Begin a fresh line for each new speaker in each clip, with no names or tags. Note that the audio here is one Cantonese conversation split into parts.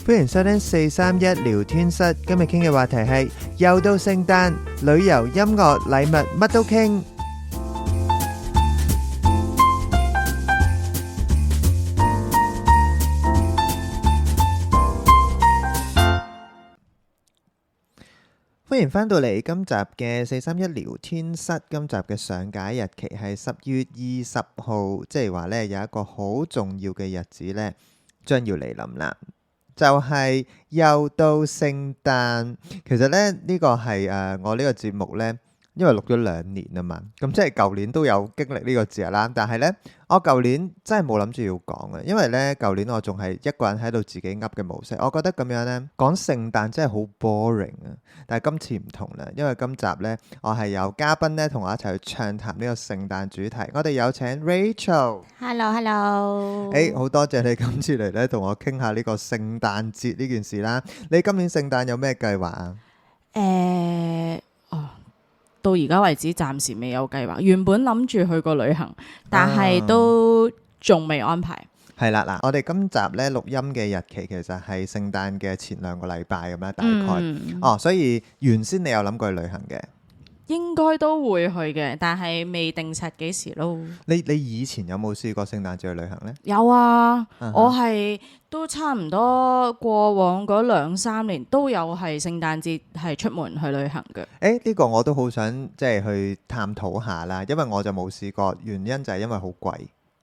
歡迎收聽431聊天室，今日傾嘅話題係又到聖誕，旅遊、音樂、禮物乜都傾。歡迎返到嚟今集嘅431聊天室，今集嘅上架日期係10月20號，即係話呢有一個好重要嘅日子呢將要嚟臨啦。就係又到聖誕，其實咧呢個係我呢個節目呢，因為錄咗2年啊嘛，咁即係舊年都有經歷呢個節日啦。但係呢，我舊年真係冇諗住要講嘅，因為呢舊年我仲係一個人喺度自己噏嘅模式，我覺得咁樣呢講聖誕真係好 boring 啊。但係今次唔同啦，因為今集呢我係有嘉賓呢同我一齊去暢談呢個聖誕主題。我哋有請 Rachel。Hello。好多謝你今次嚟呢同我傾下呢個聖誕節呢件事啦。你今年聖誕有咩計劃啊？
到而家為止暫時未有計劃，原本諗住去個旅行，但係都仲未安排。
係啦，嗱，我哋今集咧錄音嘅日期其實係聖誕嘅前2個禮拜咁啦，大概。所以原先你有諗過去旅行嘅？
應該都會去嘅，但係未定實幾時咯。
你以前有冇試過聖誕節去旅行呢？
有啊，我係都差唔多過往嗰2-3年都有係聖誕節係出門去旅行嘅。
呢個我都好想即係去探討下啦，因為我就冇試過，原因就係因為好貴。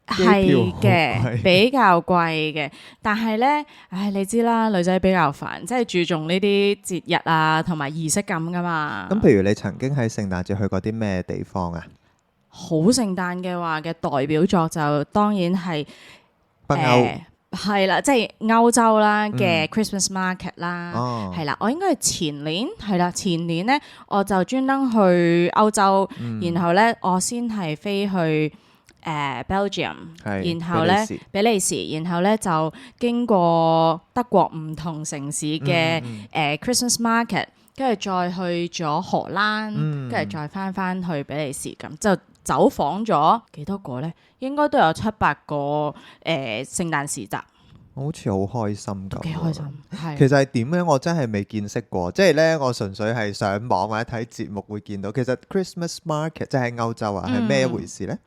係嘅，比較貴嘅，但係呢，你知啦，女仔比較煩，即係注重呢啲節日啊，同埋儀式感噶嘛。
咁譬如你曾經喺聖誕節去過啲咩地方啊？
好聖誕嘅話嘅代表作就當然係
北歐，
係啦，即係歐洲啦嘅 Christmas Market 啦，係啦，我應該係前年呢，我就專登去歐洲，然後呢，我先係飛去Belgium， 然後咧比利時，然後咧就經過德國唔同城市嘅Christmas Market， 跟住再去咗荷蘭，跟住再翻去比利時，咁就走訪咗幾多個咧？應該都有7-8個聖誕市集。
好似好開心咁，
幾開心。
其實係點樣？我真係未見識過，即係咧，我純粹係上網或者睇節目會見到。其實 Christmas Market 即係喺歐洲啊，係咩一回事咧？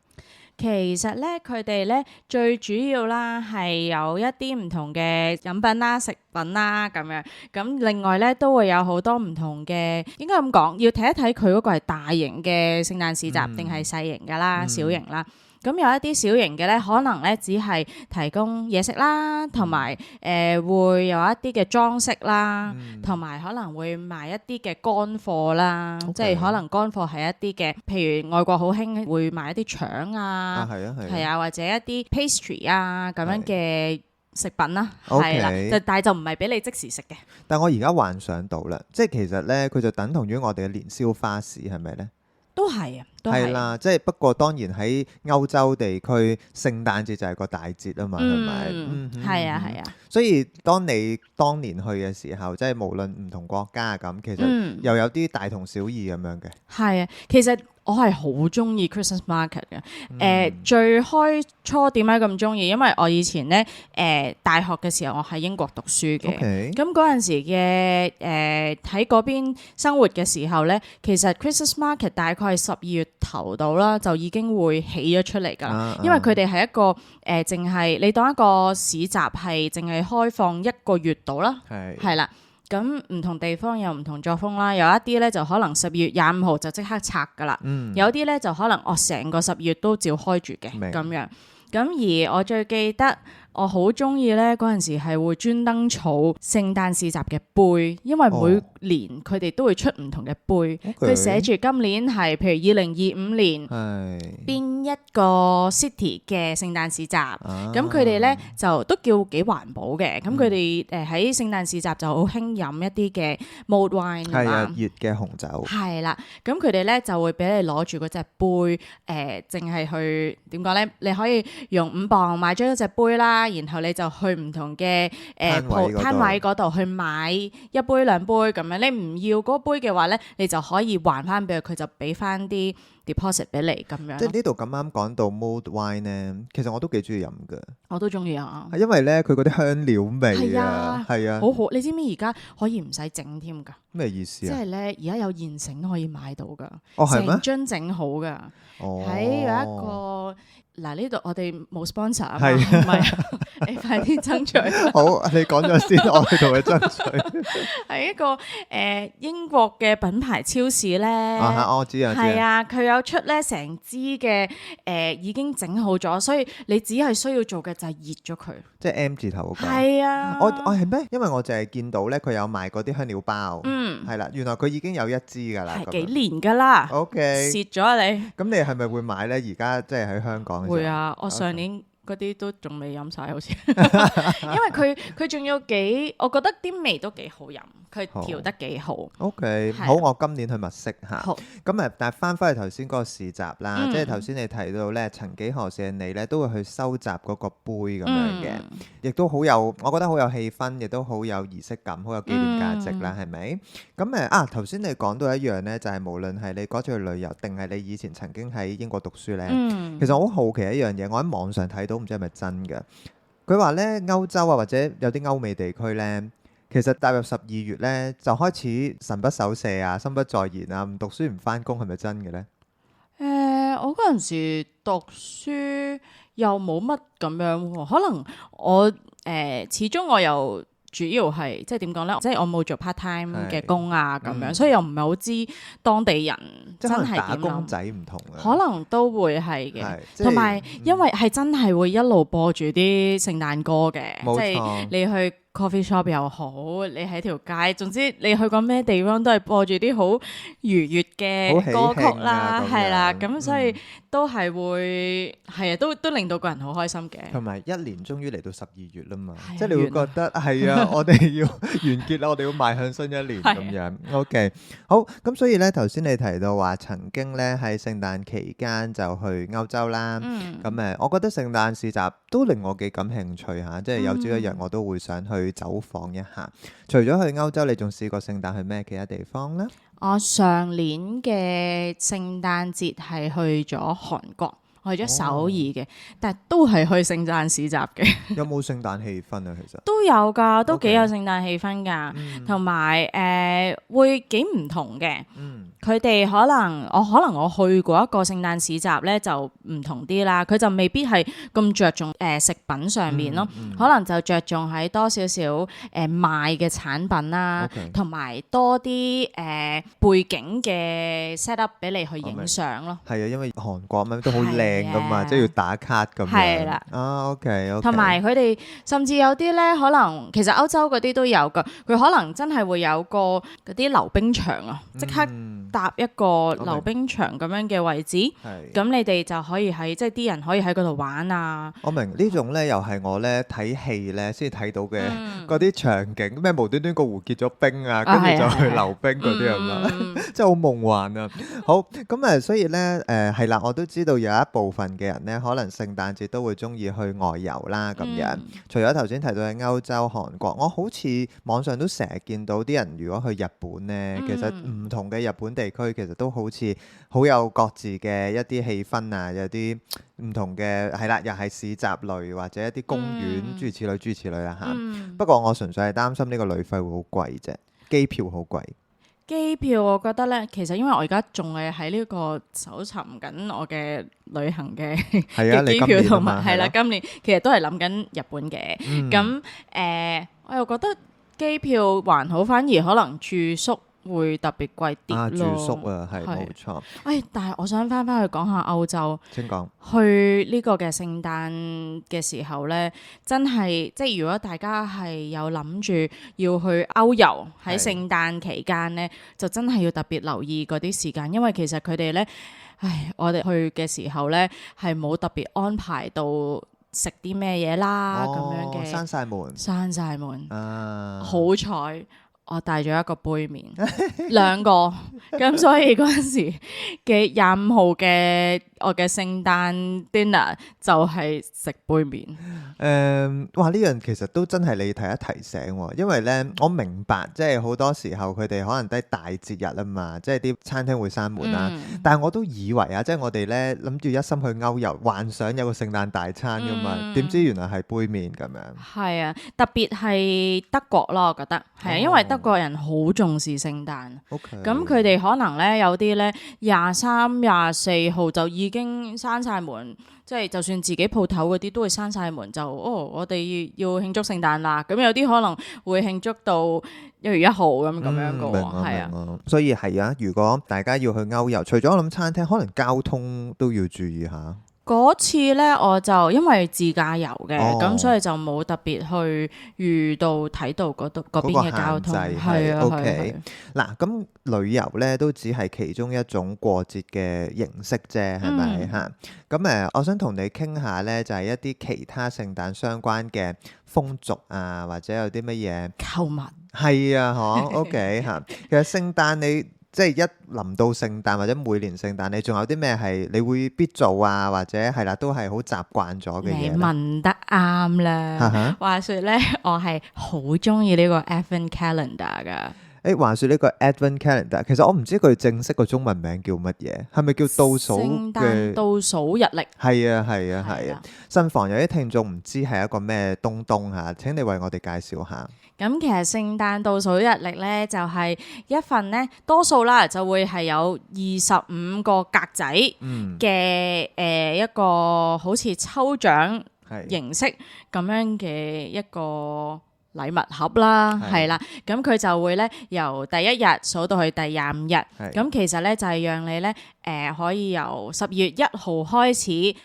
其實咧，佢哋咧最主要啦係有一啲唔同嘅飲品啦、食品啦咁樣。咁另外咧都會有好多唔同嘅，應該咁講，要睇一睇佢嗰個係大型嘅聖誕市集定係細型㗎啦、小型啦。咁有一啲小型嘅咧，可能咧只係提供嘢食啦，同埋會有一啲嘅裝飾啦，同埋可能會賣一啲嘅乾貨啦，即係可能乾貨係一啲嘅，譬如外國好興會賣一啲腸啊，係啊，或者一啲 pastry 啊咁樣嘅食品啦，係啦，但係就唔係俾你即時食嘅。
但我而家幻想到啦，即係其實咧，佢就等同於我哋嘅年宵花市，係咪咧？
都係啊，
係啦，即係不過當然喺歐洲地區，聖誕節就係個大節啊嘛，係咪？
係啊。
所以當你當年去嘅時候，即係無論唔同國家咁，其實又有啲大同小異咁樣嘅。係
啊，其實我係好中意 Christmas Market 嘅。最開初點解咁中意？因為我以前咧大學嘅時候，我喺英國讀書嘅。咁嗰陣時嘅喺嗰邊生活嘅時候咧，其實 Christmas Market 大概係12月頭到啦，就已經會起咗出嚟㗎。因為佢哋係一個淨係你當一個市集係淨係開放1個月到啦，係啦。咁唔同地方有唔同作風啦，有一啲咧就可能12月25號就即刻拆㗎啦，有啲咧就可能成個12月都照開住嘅咁樣。咁而我最記得我好中意咧嗰陣時係會專登儲聖誕市集嘅杯，因為每年佢哋都會出唔同嘅杯，佢寫住今年係譬如2025年邊一個 city 嘅聖誕市集，咁佢哋咧就都叫幾環保嘅，咁佢哋喺聖誕市集就好興飲一啲嘅 mulled wine 係啊，
熱嘅紅酒
係啦，咁佢哋咧就會俾你攞住嗰隻杯，淨係去點講咧？你可以用5磅買咗一隻杯啦。然後你就去唔同嘅攤位嗰度去買1杯2杯咁樣，你唔要嗰杯嘅話咧，你就可以還翻俾佢，就俾翻啲 deposit 俾你咁樣。
即係呢度咁啱講到 mulled wine 咧，其實我都幾中意飲㗎。
我都中意啊，
係因為咧佢嗰啲香料味啊，係啊，
好好。你知唔知而家可以唔使整添㗎？
咩意思啊？
即係咧，而家有現成可以買到㗎，
係咩？
成樽整好㗎。喺有一個嗱，呢度我哋冇 sponsor 啊嘛，
係
唔係你快啲爭取。
好，你講咗先，我哋同佢爭取。
係一個英國嘅品牌超市咧，
我知啊，
係啊，佢有出咧成支嘅已經整好咗，所以你只係需要做嘅就係熱咗佢。
即係 M 字頭嗰個。
係啊，
我係咩？因為我淨係見到咧，佢有賣嗰啲香料包。係啦，原來佢已經有一支㗎啦。
係幾年㗎啦。
OK。
蝕咗啊你！
咁你係咪會買咧？而家即係喺香港嘅時候。
會啊，我上年嗰啲都仲未飲晒，好似，因為佢仲要幾，我覺得啲味都幾好飲，佢調得幾好。
OK，好，我今年去物色下。
好，
咁啊，但係翻返去頭先嗰個市集啦，即係頭先你提到咧，曾幾何時你咧都會去收集嗰個杯咁樣嘅，亦都好有，我覺得好有氣氛，亦都好有儀式感，好有紀念價值啦，係咪？咁頭先你講到一樣咧，就係無論係你嗰次去旅遊，定係你以前曾經喺英國讀書咧，其實我好好奇一樣嘢，我喺網上睇到，唔知係咪真嘅？佢話咧歐洲啊，或者有啲歐美地區咧，其實踏入12月咧，就開始神不守舍啊，心不在焉啊，唔讀書唔翻工，係咪真嘅咧？
我嗰陣時讀書又冇乜咁樣喎，可能我始終我又主要係即係點講咧，即係我冇做 part time 嘅工啊咁樣，所以又唔係好知當地人真係點諗。打
工仔唔同啊，
可能都會係嘅，同埋因為係真係會一路播住啲聖誕歌嘅，即係你去coffee shop 又好，你喺條街，總之你去過咩地方都係播住啲好愉悅嘅歌曲啦，係啦，咁所以都係會係啊，都令到個人好開心嘅。
同埋一年終於嚟到12月啦嘛，即係你會覺得係啊，我哋要完結啦，我哋要邁向新一年咁樣。OK， 好，咁所以咧頭先你提到話曾經咧喺聖誕期間就去歐洲啦，咁我覺得聖誕市集都令我幾感興趣嚇，即係有朝一日我都會想去走訪一下。除咗去歐洲，你仲試過聖誕去咩其他地方呢？
我上年嘅聖誕節係去咗韓國，我去咗首爾嘅，但係都係去聖誕市集嘅。
有冇聖誕氣氛啊？其實
都有㗎，都幾有聖誕氣氛㗎，同埋會幾唔同嘅。佢哋可能我去過一個聖誕市集咧，就唔同啲啦。佢就未必係咁着重食品上面咯，可能就着重喺多少少賣嘅產品啦，同埋多啲背景嘅 set up 俾你去影相咯。
係啊，因為韓國咩都好靚噶嘛，即係要打卡咁樣。係啦。OK。
同埋佢哋甚至有啲咧，可能其實歐洲嗰啲都有㗎，佢可能真係會有個嗰啲溜冰場啊，即刻搭一個溜冰場咁樣嘅位置，咁你哋就可以喺即係啲人可以喺嗰度玩啊。
我明呢種咧，又係我咧睇戲咧先睇到嘅嗰啲場景，咩無端端個湖結咗冰啊，跟住就去溜冰嗰啲係嘛，真係好夢幻啊！好咁所以咧係啦，我都知道有一部分嘅人咧，可能聖誕節都會中意去外遊啦咁樣。除咗頭先提到嘅歐洲、韓國，我好似網上都成日見到啲人如果去日本咧，其實唔同嘅日本地區其實都好似好有各自嘅一啲氣氛啊，有啲唔同嘅係啦，又係市集類或者一啲公園諸如此類諸如此類啦嚇。不過我純粹係擔心呢個旅費會好貴啫，機票好貴。
機票我覺得咧，其實因為我而家仲係喺呢個搜尋緊我嘅旅行嘅機票同埋係啦，今年其實都係諗緊日本嘅。咁我又覺得機票還好，反而可能住宿會特別貴啲咯。
住宿啊，係冇錯。
但係我想翻去講下歐洲。
請講。
去呢個嘅聖誕嘅時候咧，真係即係如果大家係有諗住要去歐遊喺聖誕期間咧，就真係要特別留意嗰啲時間，因為其實佢哋咧，我哋去嘅時候咧係冇特別安排到食啲咩嘢啦，咁樣嘅。閂晒門。好彩。我帶咗一個杯麵，兩個，咁所以嗰陣時嘅25號嘅我嘅聖誕 dinner 就係食杯麵。
哇！呢樣其實都真係你提一提醒喎，因為咧我明白，即係好多時候佢哋可能都係大節日啊嘛，即係啲餐廳會閂門啦。但係我都以為啊，即係我哋咧諗住一心去歐遊，幻想有個聖誕大餐噶嘛，點知原來係杯麵咁樣。係
啊，特別係德國咯，我覺得係啊，因為德國人好重視聖誕。咁佢哋可能咧有啲咧23、24號就已經閂晒門。即係就算自己鋪頭嗰啲都會閂晒門，就我哋要慶祝聖誕啦。咁有啲可能會慶祝到1月1號咁樣嘅喎，係啊。
所以係啊，如果大家要去歐遊，除咗我諗餐廳，可能交通都要注意下。
嗰次咧，我就因為自駕遊嘅，咁所以就冇特別去睇到嗰邊嘅交通。係啊
，OK。嗱，咁旅遊咧都只係其中一種過節嘅形式啫，係咪嚇？咁我想同你傾下咧，就係一啲其他聖誕相關嘅風俗啊，或者有啲乜嘢
購物。
係啊，嗬，OK 嚇。其實聖誕你即係一臨到聖誕或者每年聖誕，你仲有啲咩係你會必做啊？或者係啦，都係好習慣咗嘅嘢。
你問得啱啦。話說咧，我係好中意呢個 Advent Calendar 噶。
話說呢個 Advent Calendar，其實我唔知佢正式個中文名叫乜嘢，係咪叫倒數嘅？
聖誕倒數日曆。係
啊。慎防有啲聽眾唔知係一個咩東東嚇，請你為我哋介紹下。
咁其實聖誕倒數日曆咧，就係一份咧，多數啦就會係有25個格仔嘅一個好似抽獎形式咁樣嘅一個禮物盒啦，係啦，咁佢就會咧由第一日數到去第25日，咁其實咧就係讓你咧可以由12月1號開始。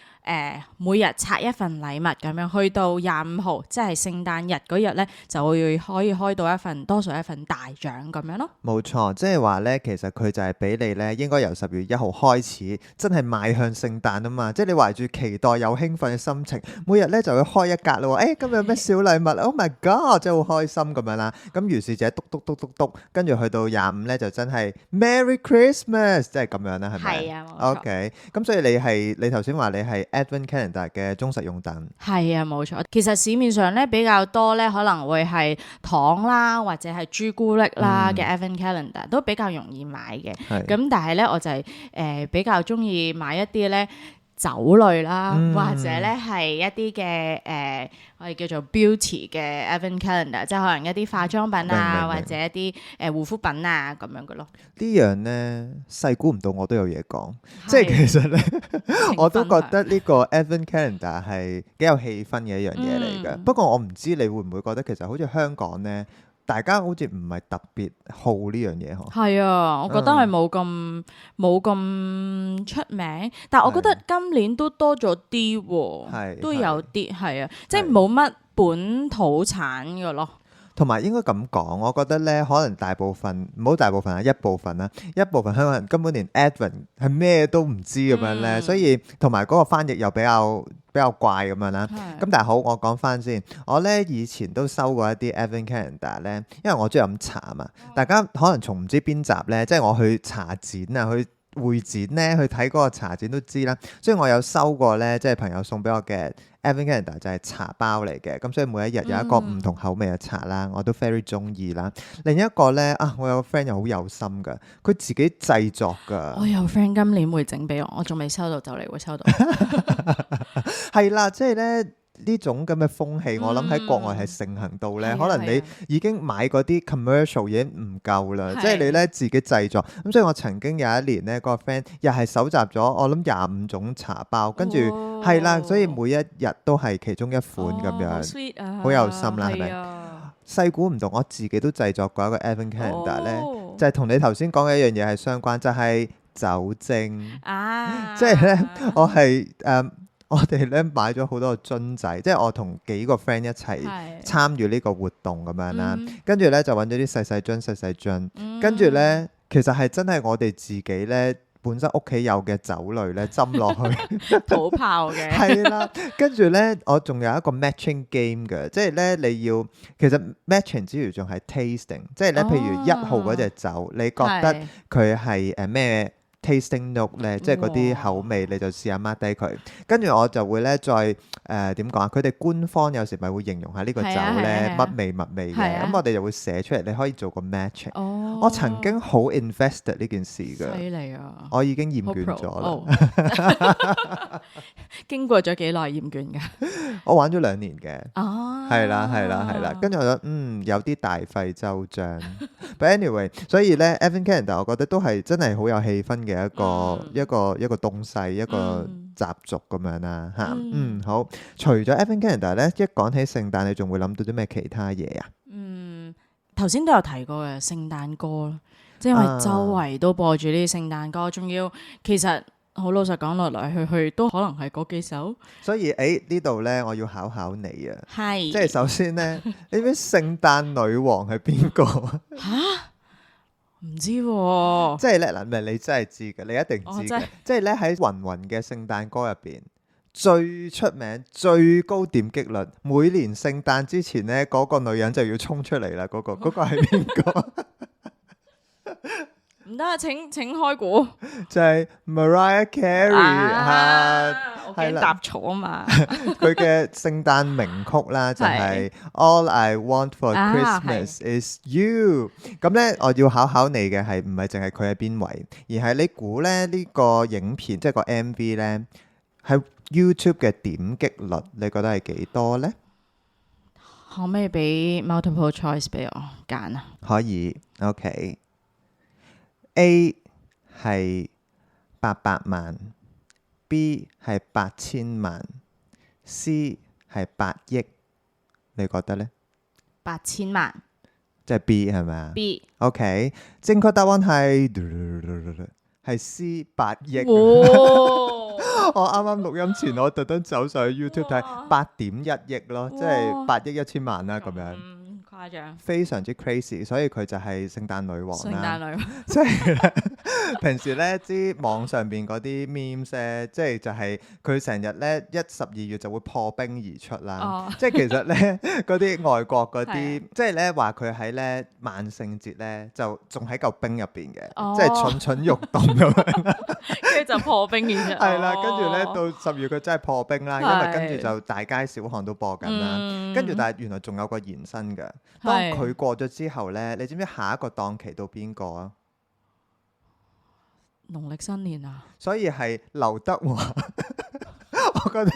每日拆一份禮物咁樣，去到25號，即係聖誕日嗰日咧，就會可以開到多數一份大獎咁樣咯。冇
錯，即係話咧，其實佢就係俾你咧，應該由12月1號開始，真係邁向聖誕啊嘛！即係你懷住期待又興奮嘅心情，每日咧就會開一格咯。今日有咩小禮物 ？Oh my god！真係好開心咁樣啦。咁於是就篤，跟住去到25咧，就真係 Merry Christmas，即係咁樣啦，係咪？
係啊，冇錯。
OK，咁所以你頭先話你係Advent Calendar 嘅忠實擁躉。係
啊，冇錯。其實市面上咧比較多咧，可能會係糖啦，或者係朱古力啦嘅 Advent Calendar，都比較容易買嘅。咁但係咧，我就係比較中意買一啲咧酒類啦，或者咧係一啲嘅我哋叫做 beauty 嘅 Advent Calendar， 即係可能一啲化妝品啊，或者一啲護膚品啊咁樣嘅咯。
呢樣咧細估唔到我都有嘢講，即係其實咧我都覺得呢個 Advent Calendar 係幾有氣氛嘅一樣嘢嚟嘅。不過我唔知你會唔會覺得其實好似香港咧，大家好似唔係特別好呢樣嘢嗬。係
啊，我覺得係冇咁出名，但係我覺得今年都多咗啲，都有啲係啊，即係冇乜本土產嘅咯。
同埋應該咁講，我覺得咧，可能大部分唔好大部分啊，一部分香港人根本連 Advent 係咩都唔知咁樣咧，所以同埋嗰個翻譯又比較怪咁樣啦。咁但係好，我講翻先，我咧以前都收過一啲 Advent Calendar 咧，因為我中意飲茶啊嘛。大家可能從唔知邊集咧，即係我去茶展啊，去會展咧，去睇嗰個茶展都知啦。所以我有收過咧，即係朋友送俾我嘅 Advent Calendar 就係茶包嚟嘅。咁所以每一日有一個唔同口味嘅茶啦，我都 very 中意啦。另一個咧我有個 friend 又好有心噶，佢自己製作噶。
我有 friend 今年會整俾我仲未收到，就嚟會收到。
係啦，即係咧。呢種咁嘅風氣，我諗喺國外係盛行到咧，可能你已經買嗰啲 commercial 已經唔夠啦，即係你咧自己製作。咁所以我曾經有一年咧，嗰個 friend 又係搜集咗我諗25種茶包，跟住係啦，所以每一日都係其中一款咁樣，好有心啦，係咪？細估唔到我自己都製作過一個 Advent Calendar 咧，就係同你頭先講嘅一樣嘢係相關，就係酒精啊！即係咧，我哋咧買咗好多個樽仔，即係我同幾個 friend 一齊參與呢個活動咁樣啦。跟住咧就揾咗啲細細樽，跟住咧其實係真係我哋自己咧本身屋企有嘅酒類咧斟落去
土炮嘅。
係啦，跟住咧我仲有一個 matching game 嘅，即係咧你要其實 matching 之餘仲係 tasting， 即係咧譬如1號嗰隻酒，你覺得佢係咩tasting note 咧，即係嗰啲口味，你就試下 mark 低佢。跟住我就會咧再點講啊？佢哋官方有時咪會形容下呢個酒咧乜味乜味嘅，咁我哋就會寫出嚟，你可以做個 matching。我曾經好 invested 呢件事㗎，
犀利啊！
我已經厭倦咗啦。
經過咗幾耐厭倦㗎？
我玩咗2年嘅。係啦。跟住我覺得有啲大費周章。But anyway， 所以咧 Advent Calendar 我覺得都係真係好有氣氛嘅一個東西，一個習俗咁樣啦嚇。好。除咗 Advent Calendar 咧，一講起聖誕，你仲會諗到啲咩其他嘢啊？
頭先都有提過嘅聖誕歌咯，即係因為周圍都播住呢啲聖誕歌，仲要其實好老實講，來去都可能係嗰幾首。所以
呢度咧，我要考考你啊！
係，
即係首先咧，你知唔知聖誕女王係邊個？
唔知喎。
即係咧嗱，唔係你真係知嘅，你一定知嘅。即係咧喺芸芸嘅聖誕歌入邊，最出名、最高點擊率，每年聖誕之前咧，嗰個女人就要衝出嚟啦。嗰個係邊個？
唔得啊！請開估。
就係 Mariah Carey
我驚答錯啊嘛。
佢嘅聖誕名曲啦，就係 All I Want for Christmas Is You。咁咧，我要考考你嘅係唔係淨係佢喺邊位，而係你估咧呢個影片即係個 MV 咧喺 YouTube 嘅點擊率，你覺得係幾多咧？
可唔可以俾 multiple choice 俾我揀啊？
可以 ，OK。A 係800萬，B 係8000萬，C 係8億，你覺得呢
？8000萬，
即係 B 係咪啊
？B。OK，
正確答案係 C 8億。我啱啱錄音前，我特登走上去 YouTube 睇8.1億咯，即係8億1000萬啦咁樣。
誇張，
非常之 crazy， 所以佢就係聖誕女王啦。聖
誕女王，
即係平時咧，啲網上邊嗰啲 memes 咧，即係就係佢成日咧12月就會破冰而出啦。即係其實咧嗰啲外國嗰啲，即係咧話佢喺咧萬聖節咧就仲喺嚿冰入邊嘅，即係蠢蠢欲動咁樣。
跟住就破冰而出。
係啦，跟住咧到10月佢真係破冰啦，因為跟住就大街小巷都播緊啦。跟住但係原來仲有個延伸㗎。當佢過咗之後咧，你知唔知下一個檔期到邊個啊？
農曆新年啊！
所以係劉德華，我覺得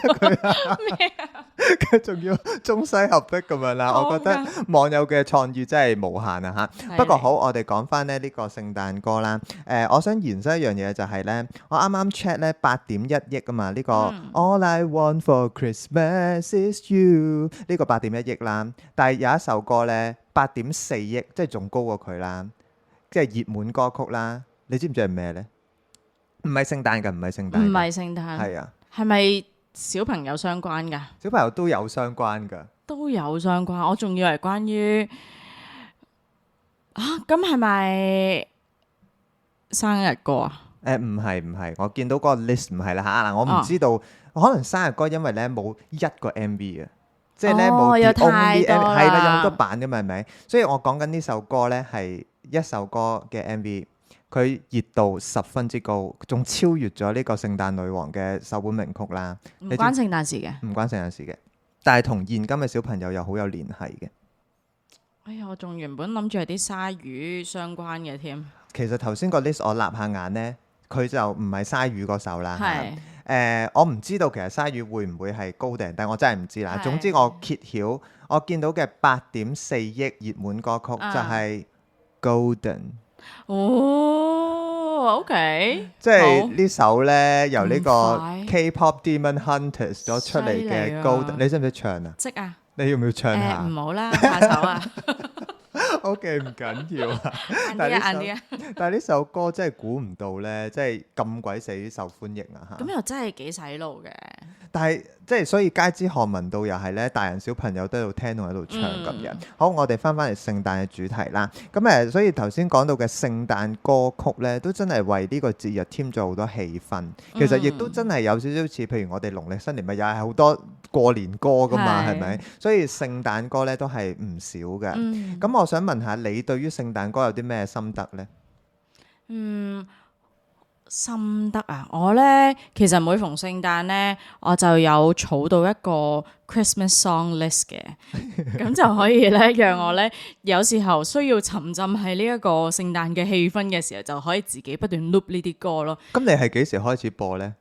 佢仲要中西合璧咁樣啦。我覺得網友嘅創意真係無限啊嚇！不過好，我哋講翻咧呢個聖誕歌啦。我想延伸一樣嘢就係咧，我啱啱 check 咧8.1億啊嘛，呢個 All I Want for Christmas Is You 呢個8.1億啦。但係有一首歌咧8.4億，即係仲高過佢啦，即係熱門歌曲啦。你知唔知係咩咧？唔係聖誕㗎，唔係聖誕，
唔係聖誕，係啊，係咪小朋友相關㗎？
小朋友都有相關㗎，都
有相關。我仲以為關於咁係咪生日歌啊？
唔係，我見到嗰個 list 唔係啦嚇。嗱，我唔知道，可能生日歌因為咧冇一個 MV 啊，即係咧冇 the only MV，係啦，有好多版㗎嘛，係咪？所以我講緊呢首歌咧係一首歌嘅 MV。佢熱度十分之高，仲超越咗呢個聖誕女王嘅首本名曲啦。
唔關聖誕事嘅，
唔關聖誕事嘅，但係同現今嘅小朋友又好有聯繫嘅。
哎呀，我仲原本諗住係啲鯊魚相關嘅添。
其實頭先個 list 我立下眼呢，佢就唔係鯊魚嗰首啦。
係
我唔知道其實鯊魚會唔會係高定，但係我真係唔知啦。總之我揭曉，我見到嘅8.4億熱門歌曲就係 Golden。
OK，
即係呢首咧由呢個 K-pop Demon Hunters 咗出嚟嘅 Golden，你識唔識唱啊？
識啊！
你要唔要唱下？
唔好啦，怕醜啊
！OK， 唔緊要啊。
但
係呢首歌真係估唔到咧，即係咁鬼死受歡迎啊！嚇，
咁又真係幾洗腦嘅。
但係即係所以街知巷聞到又係咧，大人小朋友都喺度聽同喺度唱咁樣。好，我哋翻嚟聖誕嘅主題啦。咁所以頭先講到嘅聖誕歌曲咧，都真係為呢個節日添咗好多氣氛。其實亦都真係有少少似，譬如我哋農曆新年咪又係好多過年歌噶嘛，係咪？所以聖誕歌咧都係唔少嘅。咁我想問下你對於聖誕歌有啲咩心得咧？
心得啊！我咧其實每逢聖誕咧，我就有儲到一個 Christmas song list 嘅，咁就可以咧讓我咧有時候需要沉浸喺呢一個聖誕嘅氣氛嘅時候，就可以自己不斷 loop 呢啲歌咯。
咁你係幾時開始播咧？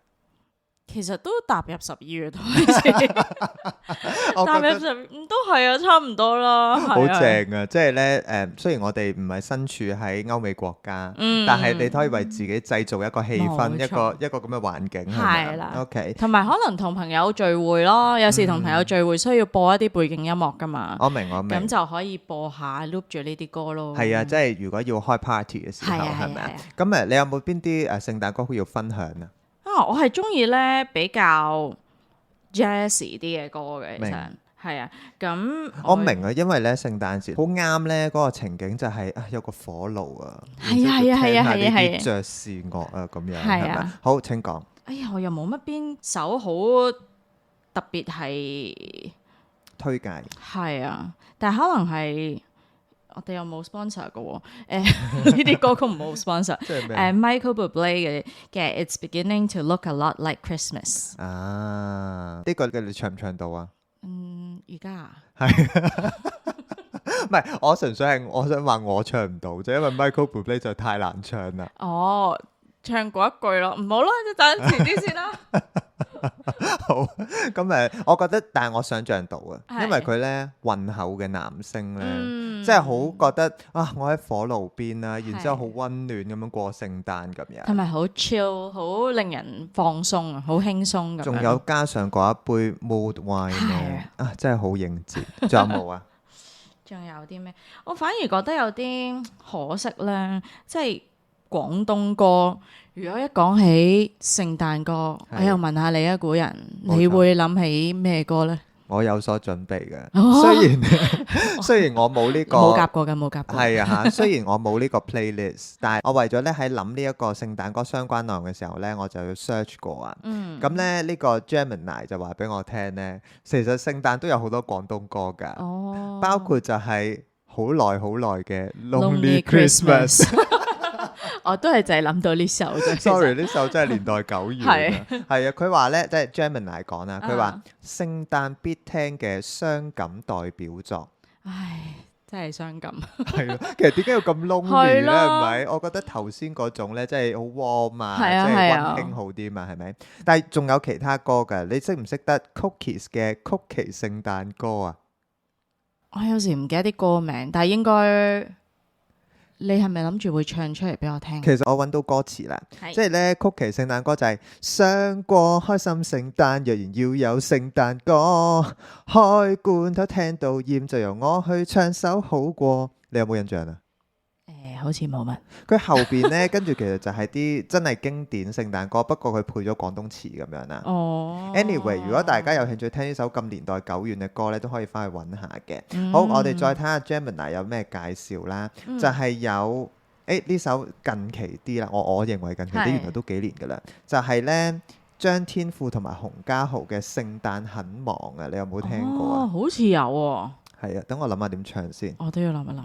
其實都踏入12月開始，踏入都係啊，差唔多啦。
好正啊！即係咧雖然我哋唔係身處喺歐美國家，但係你可以為自己製造一個氣氛，一個咁嘅環境係啦。OK， 同
埋可能同朋友聚會咯，有時同朋友聚會需要播一啲背景音樂噶嘛。
我明，咁
就可以播下 loop 住呢啲歌咯。
係啊，即係如果要開 party 嘅時候係咪啊？咁你有冇邊啲聖誕歌曲要分享啊？
我係中意咧比較 jazzy 啲嘅歌嘅，其實係啊。咁
我明啊，因為咧聖誕節好啱咧嗰個情景就係有個火爐啊，
係啊，
爵士樂啊咁樣
係啊。
好，請講。
哎呀，我又冇乜邊首好特別係
推介。係
啊，但係可能係。我哋又冇 sponsor 嘅喎，呢啲歌曲唔好 sponsor。Michael Bublé 嘅 It's Beginning to Look a Lot Like Christmas。
呢個你唱唔唱到啊？
而家啊，
係唔係？我純粹係我想話我唱唔到啫，因為 Michael Bublé 就太難唱啦。
哦，唱過一句咯，唔好啦，等遲啲先啦。
好，咁我覺得，但係我想象到啊，因為佢咧渾厚嘅男聲咧，即係好覺得啊，我喺火爐邊啦，然之後好溫暖咁樣過聖誕咁樣，
同埋好 chill， 好令人放鬆啊，好輕鬆咁。
仲有加上嗰一杯 mulled wine 咧，真係好應節。仲有冇啊？
仲有啲咩？我反而覺得有啲可惜咧，即係廣東歌。如果一講起聖誕歌，我又問下你啊，古人，你會諗起咩歌呢？
我有所準備嘅，雖然我冇呢個
冇夾過嘅，冇夾過。
係啊，雖然我冇呢個 playlist， 但係我為咗咧喺諗呢一個聖誕歌相關內容嘅時候咧，我就要 search 過啊。咁咧呢個 Gemini 就話俾我聽咧，其實聖誕都有好多廣東歌㗎，包括就係好耐好耐嘅 Lonely Christmas。
我都係就係諗到呢首啫。
Sorry， 呢首真係年代久遠啊。係啊，佢話咧，即係 Gemini 講啦，佢話聖誕必聽嘅傷感代表作。
唉，真係傷感。
係咯，其實點解要咁 lonely 咧？係咪？我覺得頭先嗰種咧，真係好 warm 啊，即係溫馨好啲嘛，係咪？但係仲有其他歌㗎，你識唔識得 Cookies 嘅曲奇聖誕歌啊？
我有時唔記得啲歌名，但係應該。你係咪諗住會唱出嚟俾我聽？
其實我揾到歌詞啦，即係咧曲奇聖誕歌就係想過開心聖誕，若然要有聖誕歌，開罐頭聽到厭就由我去唱首好過。你有冇印象啊？
好似冇乜。
佢後邊咧跟住其實就係啲真係經典聖誕歌，不過佢配咗廣東詞咁樣啦。Anyway， 如果大家有興趣聽呢首咁年代久遠嘅歌咧，都可以翻去揾下嘅。好，我哋再睇下 Gemini 有咩介紹啦。就係有呢首近期啲啦，我認為近期啲原來都幾年噶啦。就係咧張天賦同埋洪家豪嘅《聖誕很忙》啊，你有冇聽過啊？
好似有喎。
係啊，等我諗下點唱先。
我都要諗一諗。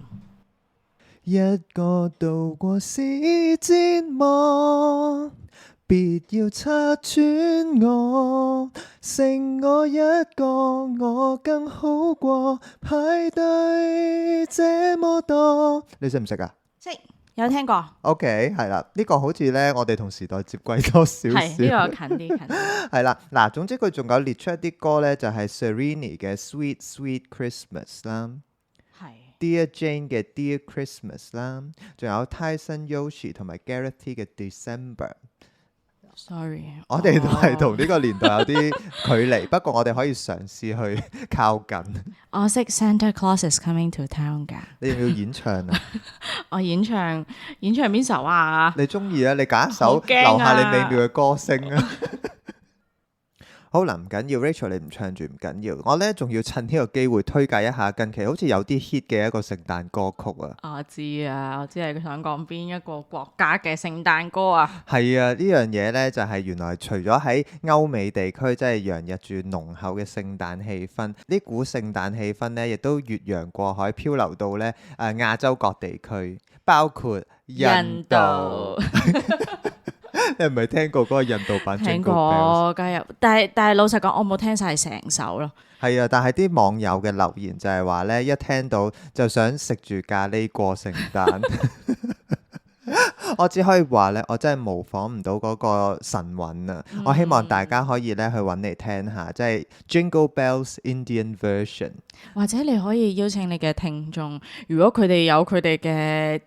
一個渡過是折磨，別要拆穿我，剩我一個，我更好過，派對這麼多。你識唔識啊？
識，有聽過。
OK， 係啦，呢個好似咧，我哋同時代接軌多少少。
係呢個近啲，近啲。
係啦，嗱，總之佢仲有列出一啲歌咧，就係 Serrini 嘅 Sweet Sweet Christmas 啦。Dear Jane 嘅 Dear Christmas 啦，仲有 Tyson Yoshi 同埋 Gareth T 嘅 December。Sorry， 我哋都係同呢個年代有啲距離，不過我哋可以嘗試去靠近。
我識 Santa Claus is Coming to Town 㗎。
你要唔要演唱啊？
我演唱邊首啊？
你中意啊？你揀一首留下你美妙嘅歌聲啊！好嗱，唔緊要，Rachel 你唔唱住唔緊要，我咧仲要趁呢個機會推介一下近期好似有啲 hit 嘅一個聖誕歌曲啊！
我知啊，我知你想講邊一個國家嘅聖誕歌啊？
係啊，呢樣嘢咧就係原來除咗喺歐美地區，即係洋溢住濃厚嘅聖誕氣氛，呢股聖誕氣氛咧亦都越洋過海漂流到咧亞洲各地區，包括印度。你係咪聽過嗰個印度版 Jingle Bells？
聽過，加入。但係老實講，我冇聽晒成首咯。
係啊，但係啲網友嘅留言就係話咧，一聽到就想食住咖喱過聖誕。我只可以話咧，我真係模仿唔到嗰個神韻啊！我希望大家可以咧去揾嚟聽下，即係 Jingle Bells Indian Version。
或者你可以邀請你嘅聽眾，如果佢哋有佢哋嘅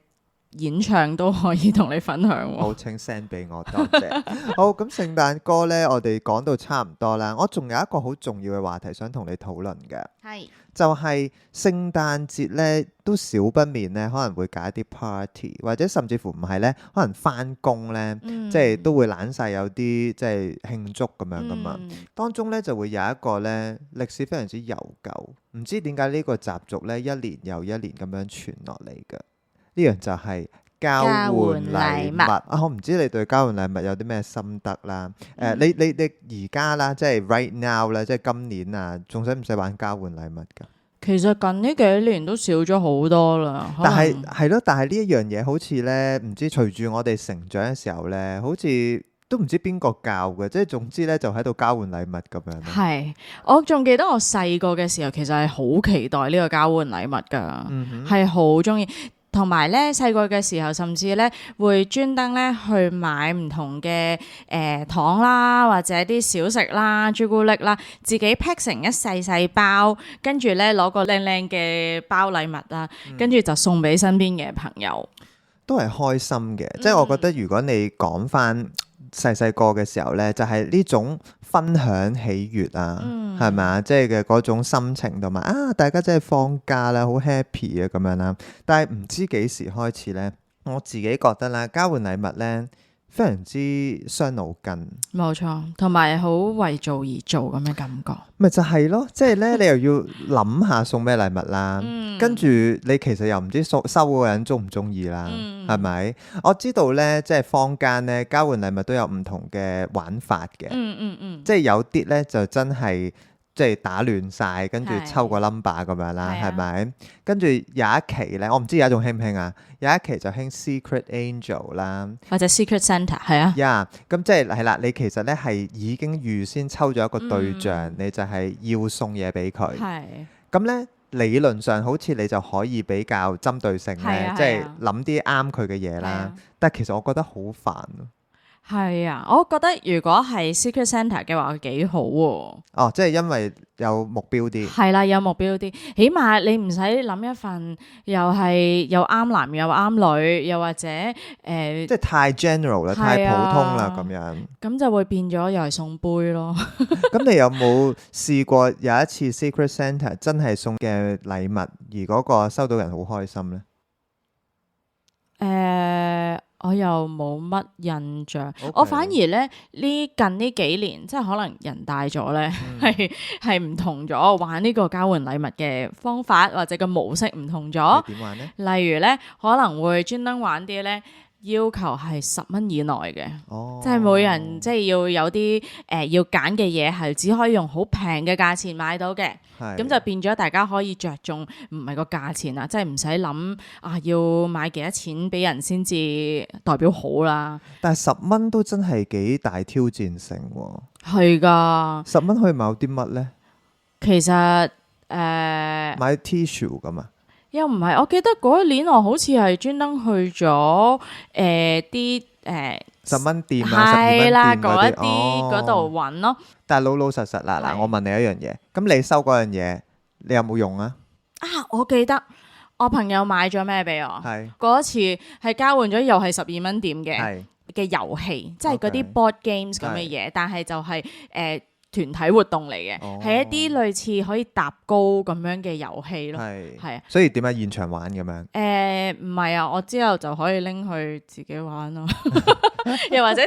演唱都可以同你分享喎。
好，請 send 俾我，多謝。好，咁聖誕歌呢，我哋講到差唔多啦。我仲有一個好重要嘅話題想同你討論嘅，
係
就係聖誕節呢，都少不免呢可能會搞一啲 party，或者甚至乎唔係呢，可能翻工呢，即係都會懶晒有啲即係慶祝咁樣噶嘛。當中呢，就會有一個呢歷史非常之悠久，唔知點解呢個習俗呢，一年又一年咁樣傳落嚟嘅。呢樣就係交換禮物啊！我唔知你對交換禮物有啲咩心得啦。你而家啦，即係 right now 啦，即係今年啊，仲使唔使玩交換禮物㗎？
其實近呢幾年都少咗好多啦。
但係係咯，但係呢一樣嘢好似咧，唔知隨住我哋成長嘅時候咧，好似都唔知邊個教嘅，即係總之咧就喺度交換禮物咁樣。
係，我仲記得我細個嘅時候，其實係好期待呢個交換禮物㗎，係好中意。同埋咧，細個嘅時候，甚至咧會專登咧去買唔同嘅糖啦，或者啲小食啦、朱古力啦，自己 pack 成一細細包，跟住咧攞個靚靚嘅包禮物啦，跟住就送俾身邊嘅朋友，
都係開心嘅。即係我覺得，如果你講翻細細個嘅時候咧，就係呢種分享喜悅啊，係咪啊？即係嘅嗰種心情同埋啊，大家真係放假啦，好 happy 啊咁樣啦。但係唔知幾時開始咧，我自己覺得啦，交換禮物咧非常之傷腦筋。冇
錯，同埋好為做而做咁嘅感覺。
咪就係咯，即係咧，你又要諗下送咩禮物啦，跟住你其實又唔知收嗰個人中唔中意啦，係咪？我知道咧，即係坊間咧交換禮物都有唔同嘅玩法嘅，即係有啲咧就真係即係打亂晒，跟住抽個 number 咁樣啦，係咪？跟住有一期咧，我唔知而家仲興唔興啊？有一期就興 Secret Angel 啦，
或者 Secret Santa 係啊。
咁即係啦，你其實咧係已經預先抽咗一個對象，你就係要送嘢俾佢。咁咧理論上好似你就可以比較針對性咧，即係諗啲啱佢嘅嘢啦。但係其實我覺得好煩咯。
係啊，我覺得如果係 Secret Santa 嘅話幾好喎。
哦，即係因為有目標啲。係啦，
有目標啲，起碼你唔使諗一份又係又啱男又啱女，又或者
即係太 general 啦，太普通啦咁樣。
咁就會變咗又係送杯咯。
咁你有冇試過有一次 Secret Santa 真係送嘅禮物，而嗰個收到人好開心咧？
我又冇乜印象。我反而咧近呢幾年，即係可能人大咗咧，係唔同咗玩呢個交換禮物嘅方法或者個模式唔同咗。
點玩咧？
例如咧，可能會專登玩啲咧要求係10蚊以內嘅，即係每人即係要有啲要揀嘅嘢係只可以用好平嘅價錢買到嘅。咁就變咗大家可以着重唔係個價錢啊，即係唔使諗要買幾多錢俾人先至代表好啦。
但係10蚊都真係幾大挑戰性喎。
係㗎。
10蚊可以買到啲乜咧？其
實
買 tissue 咁啊？
又唔係，我記得嗰一年我好似係專登去咗啲
10蚊店啊，12蚊店嗰啲
嗰度揾咯。
但係老老實實嗱，我問你一樣嘢，咁你收嗰樣嘢，你有冇用啊？
我記得我朋友買咗咩俾我？嗰一次係交換咗又係12蚊店嘅遊戲，即係嗰啲 board games 咁嘅嘢，但係就係團體活動嚟嘅，係、
哦、
一啲類似可以搭高咁樣嘅遊戲咯。係啊，
所以點解現場玩咁樣？
唔係啊，我之後就可以拎去自己玩咯。又或者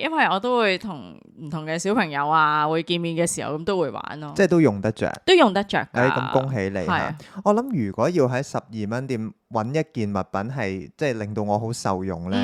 因為我都會同唔同嘅小朋友啊，會見面嘅時候咁都會玩咯。
即係都用得着，
都用得着㗎。
咁恭喜你嚇！我諗如果要喺12蚊店揾一件物品係即係令到我好受用咧，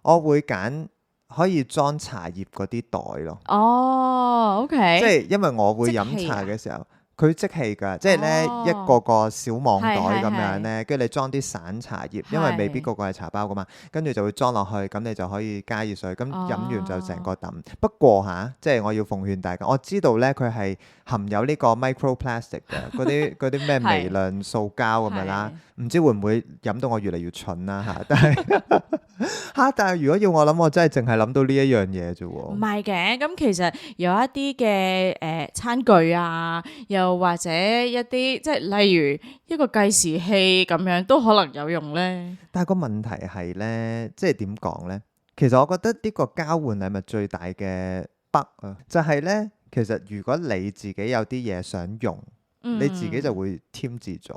我會揀可以裝茶葉嗰啲袋咯。
哦，OK。
即係因為我會飲茶嘅時候。佢即棄㗎，即係咧一個個小網袋咁樣咧，跟住你裝啲散茶葉，因為未必個個係茶包㗎嘛，跟住就會裝落去，咁你就可以加熱水，咁飲完就成個抌。不過即係我要奉勸大家，我知道咧佢係含有呢個 microplastic 嘅嗰啲咩微量塑膠咁樣啦，唔知會唔會飲到我越嚟越蠢啦嚇？但係如果要我諗，我真係淨係諗到呢一樣嘢啫喎。唔
係嘅，咁其實有一啲嘅餐具啊，又或者一啲即係例如一個計時器咁樣都可能有用咧。
但係個問題係咧，即係點講咧？其實我覺得呢個交換禮物最大嘅 bug 啊，就係咧，其實如果你自己有啲嘢想用，你自己就會添置咗。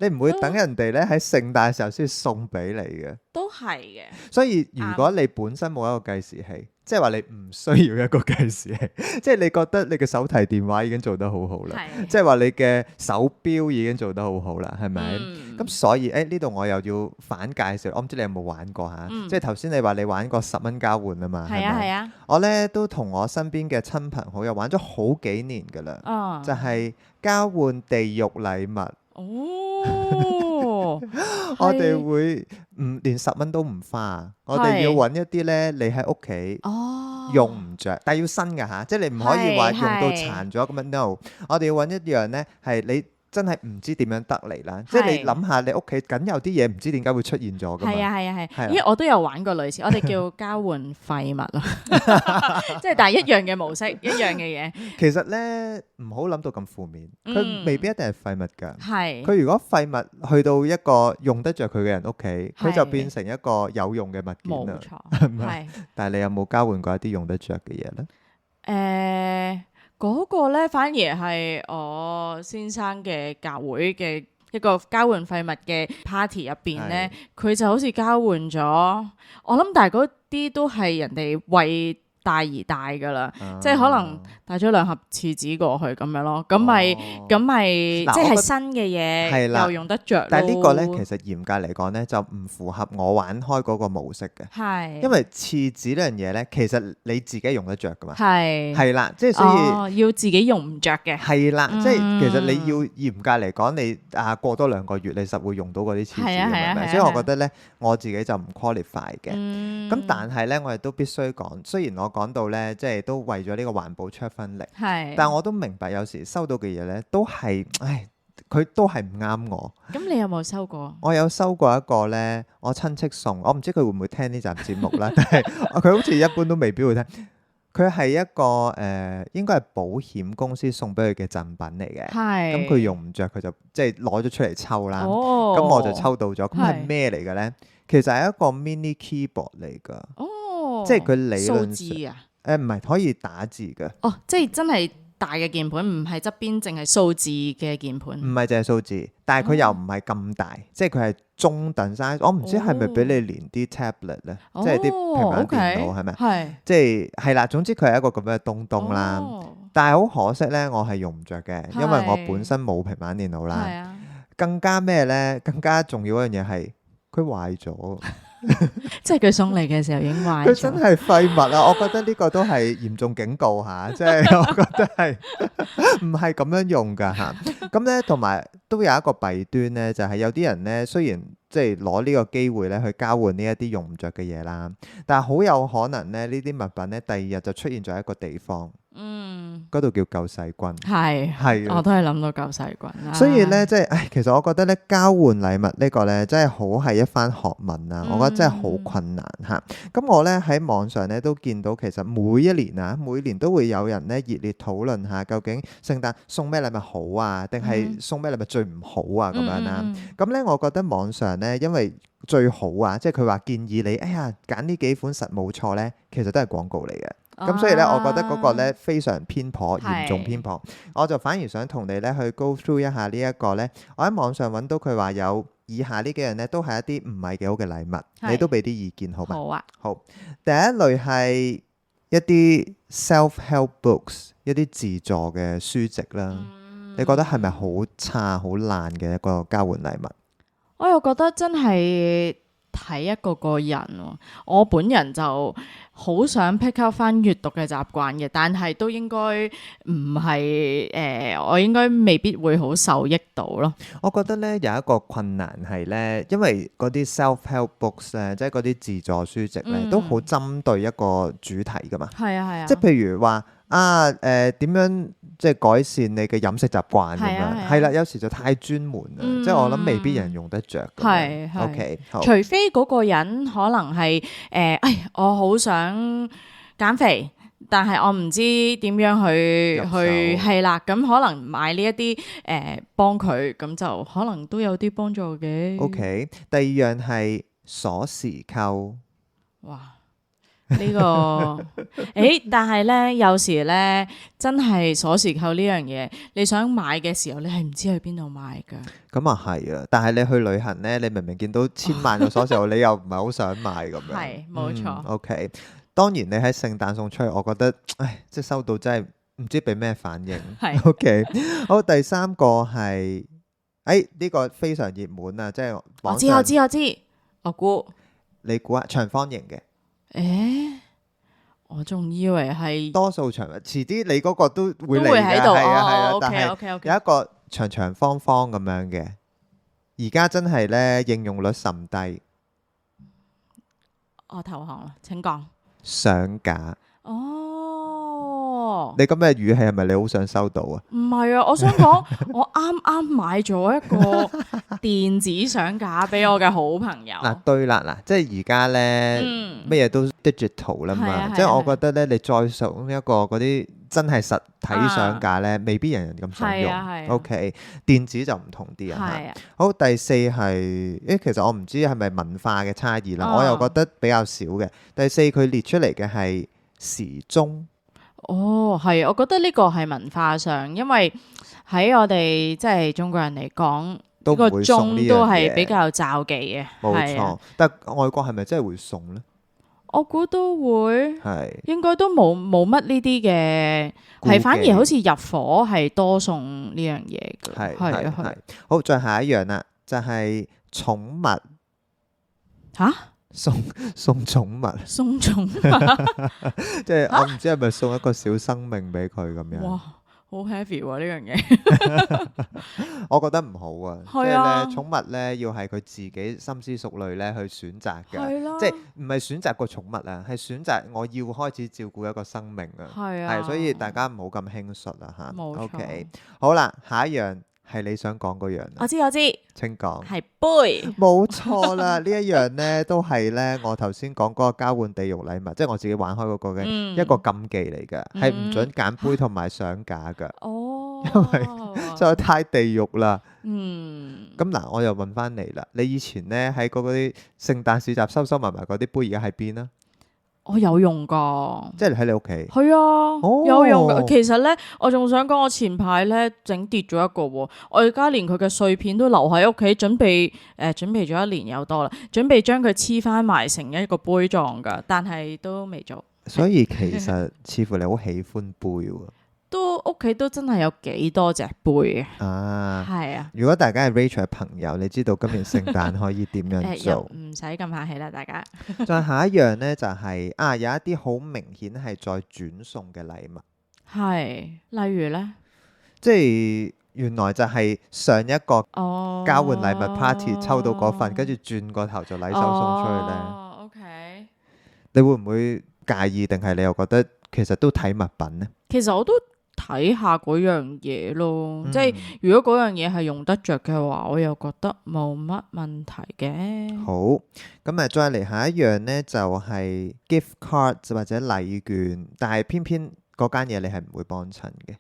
你唔會等人哋咧喺聖誕嘅時候先送俾你嘅，
都係嘅。
所以如果你本身冇一個計時器，即係話你唔需要一個計時器，即係你覺得你嘅手提電話已經做得好好啦，即係話你嘅手錶已經做得好好啦，係咪？咁所以呢度我又要反介紹，我唔知你有冇玩過嚇，即係頭先你話你玩過10蚊交換啊嘛，係咪？係啊。我咧都同我身邊嘅親朋好友玩咗好幾年㗎啦，就係交換地獄禮物。我哋會連10蚊都唔花，我哋要揾一啲咧，你喺屋企用唔着，但係要新嘅嚇，即係你唔可以話用到殘咗咁樣。No， 我哋要揾一樣咧係你真係唔知點樣得嚟啦，即係你諗下你屋企梗有啲嘢唔知點解會出現咗㗎嘛。係。
咦，我都有玩過類似，我哋叫交換廢物咯，即係但係一樣嘅模式，一樣嘅嘢。
其實咧唔好諗到咁負面，佢未必一定係廢物㗎。佢如果廢物去到一個用得着佢嘅人屋企，佢就變成一個有用嘅物件啦。冇錯，係咪？但係你有冇交換過一啲用得着嘅嘢咧？
嗰個咧反而係我先生嘅教會嘅一個交換廢物嘅 party 入邊咧，佢就好似交換咗，我諗但係嗰啲都係人哋為大而大噶啦，即係可能帶咗2盒廁紙過去咁樣咯，咁咪即係新嘅嘢又用得着。
但係呢個咧其實嚴格嚟講咧就唔符合我玩開嗰個模式嘅，因為廁紙呢樣嘢咧其實你自己用得着噶嘛，係啦，即係所以
要自己用唔着嘅，
係啦，即係其實你要嚴格嚟講，你過多2個月你實會用到嗰啲廁紙嘅，咪？所以我覺得咧我自己就唔 qualify 嘅，咁但係咧我哋都必須講，雖然我講到咧，即係都為咗呢個環保出分力，但我都明白有時收到嘅嘢咧，都係，佢都係唔啱我。
咁你有冇收過？
我有收過一個咧，我親戚送，我唔知佢會唔會聽呢集節目啦，但係佢好似一般都未必會聽。佢係一個應該係保險公司送俾佢嘅贈品嚟嘅，咁佢用唔着，佢就即係攞咗出嚟抽啦。咁我就抽到咗，咁係咩嚟嘅咧？其實係一個 mini keyboard 嚟㗎。即係佢理論上唔係可以打字嘅。
即係真係大嘅鍵盤，唔係側邊淨係數字嘅鍵盤。
唔係淨係數字，但係佢又唔係咁大，即係佢係中等 size。我唔知係咪俾你連啲 tablet 咧，即係啲平板電腦係咪？即係啦，總之佢係一個咁樣嘅東東啦。但係好可惜咧，我係用唔着嘅，因為我本身冇平板電腦啦。更加咩咧？更加重要一樣嘢係佢壞咗。
即係佢送嚟嘅時候已經壞咗，
佢真係廢物啊！我覺得呢個都係嚴重警告吓，即係我覺得係唔係咁樣用噶吓。咁咧，同埋都有一個弊端咧，就係有啲人咧，雖然即係攞呢個機會咧去交換呢一啲用唔着嘅嘢啦，但係好有可能咧呢啲物品咧第2日就出現咗一個地方。嗰度叫救世軍，係，
我都係諗到救世軍啦。
所以咧，即係，其實我覺得咧，交換禮物呢個咧，真係好係一番學問啊！我覺得真係好困難嚇。咁我咧喺網上咧都見到，其實每年都會有人咧熱烈討論下，究竟聖誕送咩禮物好啊，定係送咩禮物最唔好啊咁樣啦。咁咧，我覺得網上咧，因為最好啊，即係佢話建議你，揀呢幾款實冇錯咧，其實都係廣告嚟嘅。咁所以咧，我覺得嗰個咧非常偏頗，
係
嚴重偏頗。我就反而想同你咧去 go through 一下呢一個咧，我喺網上揾到佢話有以下呢幾樣咧，都係一啲唔係幾好嘅禮物，
係
你都俾啲意見好嘛？
好啊，
好，第一類係一啲 self-help books，一啲自助嘅書籍啦。你覺得係咪好差、好爛嘅一個交換禮物？
我又覺得真係睇一個人喎。我本人就好想 pick up 翻閱讀嘅習慣嘅，但係都應該唔係我應該未必會好受益到咯。
我覺得咧有一個困難係咧，因為嗰啲 self-help books 咧，即係嗰啲自助書籍咧，都好針對一個主題噶嘛。
係啊係啊，
即係譬如話點樣即係改善你嘅飲食習慣咁樣，係啦，有時就太專門啦，即係我諗未必人用得着。
係
，OK，好，
除非嗰個人可能係我好想減肥，但係我唔知點樣去係啦，咁可能買呢一啲幫佢，咁就可能都有啲幫助嘅。
OK，第二樣係鎖匙扣。
哇！呢個但係咧，有時咧真係鎖匙扣呢樣嘢，你想買嘅時候，你係唔知去邊度買噶。
咁啊係啊，但係你去旅行咧，你明明見到千萬個鎖匙扣，你又唔係好想買咁樣。
係，冇錯。
OK，當然你喺聖誕送出去，我覺得，即係收到真係唔知俾咩反應。
係。
OK，好，第三個係，呢個非常熱門啊，即係
我知，我估
你估下長方形嘅。
我仲以為係
多數長，遲啲你嗰個都會嚟
喺度。
係啊，
但係
有一個長長方方咁樣嘅，而家真係咧應用率甚低。
我投降啦，請講。
相架。
你
咁嘅語氣係咪你好想收到啊？
唔係啊，我想講，我啱啱買咗一個電子相架俾我嘅好朋友。
對啦，即係而家咧，乜嘢都 digital 啦嘛，即係我覺得咧，你再送一個嗰啲真係實體相架咧，未必人人咁想用。OK，電子就唔同啲啊。好，第四係，其實我唔知係咪文化嘅差異啦，我又覺得比較少嘅。第四佢列出嚟嘅係時鐘。
係，我覺得呢個係文化上，因為喺我哋即係中國人嚟講，
都
個
唔會送呢樣嘢，
鐘都係比較罩忌嘅。
冇錯，但係外國係咪真係會送呢？
我估都會，
係
應該都冇乜呢啲嘅，係反而好似入伙係多送呢樣嘢嘅。係。
好，再下一樣啦，就係寵物。
吓？送
寵物，即係我唔知係咪送一個小生命俾佢咁樣。
哇，好 heavy 喎呢樣嘢。
我覺得唔好啊，即係咧寵物咧要係佢自己深思熟慮咧去選擇嘅，即係唔係選擇個寵物啊，係選擇我要開始照顧一個生命啊。係，所以大家唔好咁輕率啊吓。
冇錯。
OK，好啦，下一樣。係你想講嗰樣？
我知，
請講。
係杯，
冇錯啦。呢一樣呢都係呢我頭先講嗰個交換地獄禮物，即係我自己玩開嗰個嘅一個禁忌嚟嘅，係唔准揀杯同埋相架噶。因為實在太地獄啦。咁嗱，我又問翻你啦，你以前呢喺嗰啲聖誕市集收埋嗰啲杯，而家喺邊啊？
我有用噶，
即係喺你屋企。
係啊，有用噶。其實咧，我仲想講，我前排咧整跌咗一個，我而家連佢嘅碎片都留喺屋企，準備咗1年有多啦，準備將佢黐翻埋成一個杯狀噶，但係都未做。
所以其實似乎你好喜歡杯喎。
都屋企都真係有幾多隻杯
啊！
係啊！
如果大家係 Rachel 嘅朋友，你知道今年聖誕可以點樣做？
唔使咁客氣啦，大家。
再下一樣呢，就係有一啲好明顯係再轉送嘅禮物。
係，例如呢，
即係原來就係上一個交換禮物 party 抽到嗰份，跟住轉個頭就禮手送出去呢。
OK，
你會唔會介意？定係你又覺得其實都睇物品呢？
其實我都睇下嗰樣嘢咯，即係如果嗰樣嘢係用得着嘅話，我又覺得冇乜問題嘅。
好，咁再嚟下一樣呢，就係 gift card 或者禮券，但係偏偏嗰間嘢你係唔會幫襯嘅。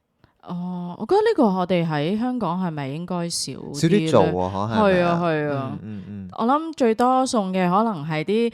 我覺得呢個我哋喺香港係咪應該少
啲做喎？
係啊。我諗最多送嘅可能係啲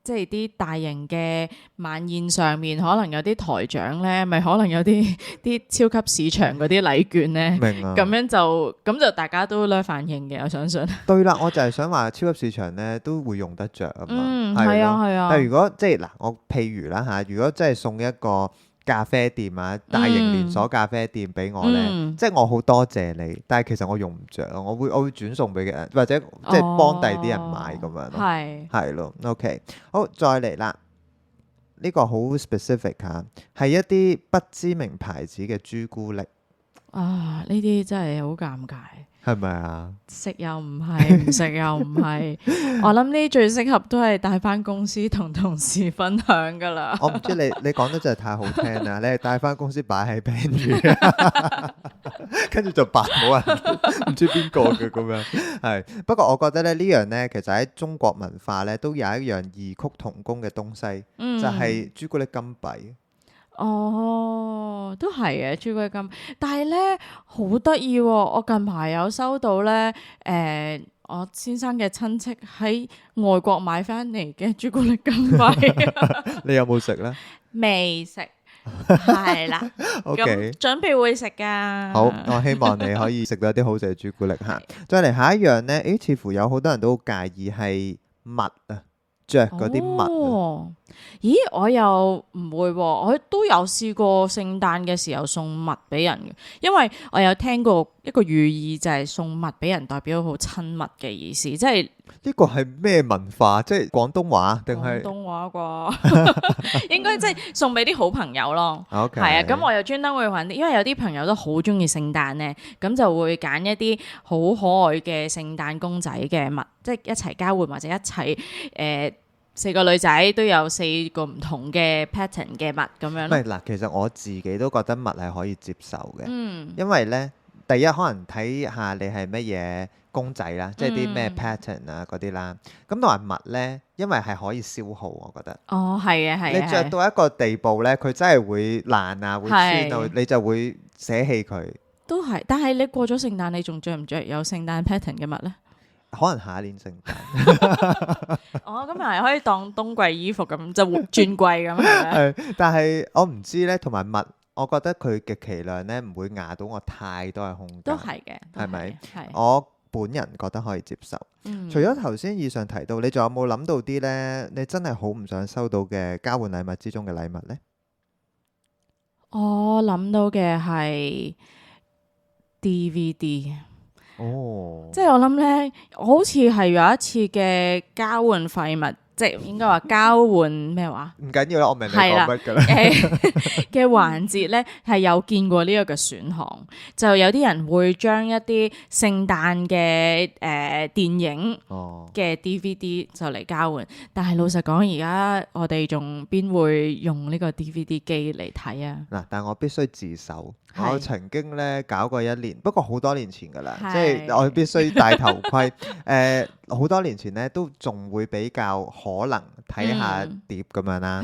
即係啲大型嘅晚宴上面，可能有啲台長咧，咪可能有啲超級市場嗰啲禮券咧，
明啊，
咁就大家都咧反應嘅，我相信。
對啦，我就係想話超級市場咧都會用得着啊嘛，
係
咯
啊係啊。
但係如果即係嗱，我譬如啦嚇，如果真係送一個咖啡店啊，大型連鎖咖啡店俾我咧，即係我好多謝你，但係其實我用唔着，我會轉送俾人，或者即係幫第啲人買咁樣咯，係咯，OK，好，再嚟啦，呢個好 specific 嚇，係一啲不知名牌子嘅朱古力
啊，呢啲真係好尷尬。
係咪啊？
食又唔係，唔食又唔係。我諗呢最適合都係帶翻公司同同事分享噶啦。
我唔知你講得真係太好聽啦！你係帶翻公司擺喺 pantry，跟住就扮冇人唔知邊個嘅咁樣。係不過我覺得咧呢樣咧，其實喺中國文化咧都有一樣異曲同工嘅東西，就係朱古力金幣。
哦，都係嘅朱古力金，但係咧好得意喎！我近排有收到咧，我先生嘅親戚喺外國買翻嚟嘅朱古力金幣，
你有冇食咧？
未食，係啦。
OK，
咁準備會食㗎。
好，我希望你可以食到一啲好食嘅朱古力嚇。再嚟下一樣咧，似乎有好多人都好介意係襪啊，着嗰啲襪。
咦，我又唔會喎，我都有試過聖誕嘅時候送襪俾人嘅，因為我有聽過一個寓意就係送襪俾人代表好親密嘅意思，即係
呢個係咩文化？即係廣東話定係
廣東話啩？應該即係送俾啲好朋友咯。
OK，
係啊，咁我又專登會揾啲，因為有啲朋友都好中意聖誕咧，咁就會揀一啲好可愛嘅聖誕公仔嘅襪，即係一齊交換或者一齊4個女仔都有4個唔同嘅 pattern 嘅襪咁樣。
唔係嗱，其實我自己都覺得襪係可以接受嘅，因為咧第一可能睇下你係乜嘢公仔啦，即係啲咩 pattern 啊嗰啲啦。咁同埋襪咧，因為係可以消耗，我覺得。
哦，係啊，係啊。
你着到一個地步咧，佢真係會爛啊，會穿啊，你就會捨棄佢。
都係，但係你過咗聖誕，你仲着唔着有聖誕 pattern 嘅襪咧？
可能下一年聖誕。
哦，咁係可以當冬季衣服咁，就轉季咁
係，但係我唔知咧，同埋襪，我覺得佢極其量咧唔會壓到我太多嘅空間。
都係嘅，
係咪？
係。
我本人覺得可以接受。除咗頭先以上提到，你仲有冇諗到啲咧？你真係好唔想收到嘅交換禮物之中嘅禮物咧？
我諗到嘅係 DVD。
哦，
即係我諗咧，我好似係有一次嘅交換廢物，即係應該話交換咩話？
唔緊要啦，我明你講乜㗎啦。
嘅環節咧係有見過呢一個選項，就有啲人會將一啲聖誕嘅電影嘅 DVD 就嚟交換，但係老實講，而家我哋仲邊會用呢個 DVD 機嚟睇啊？
嗱，但我必須自首。我曾經咧搞過1年，不過好多年前㗎啦，即係我必須戴頭盔。好多年前咧都仲會比較可能睇下碟咁樣啦。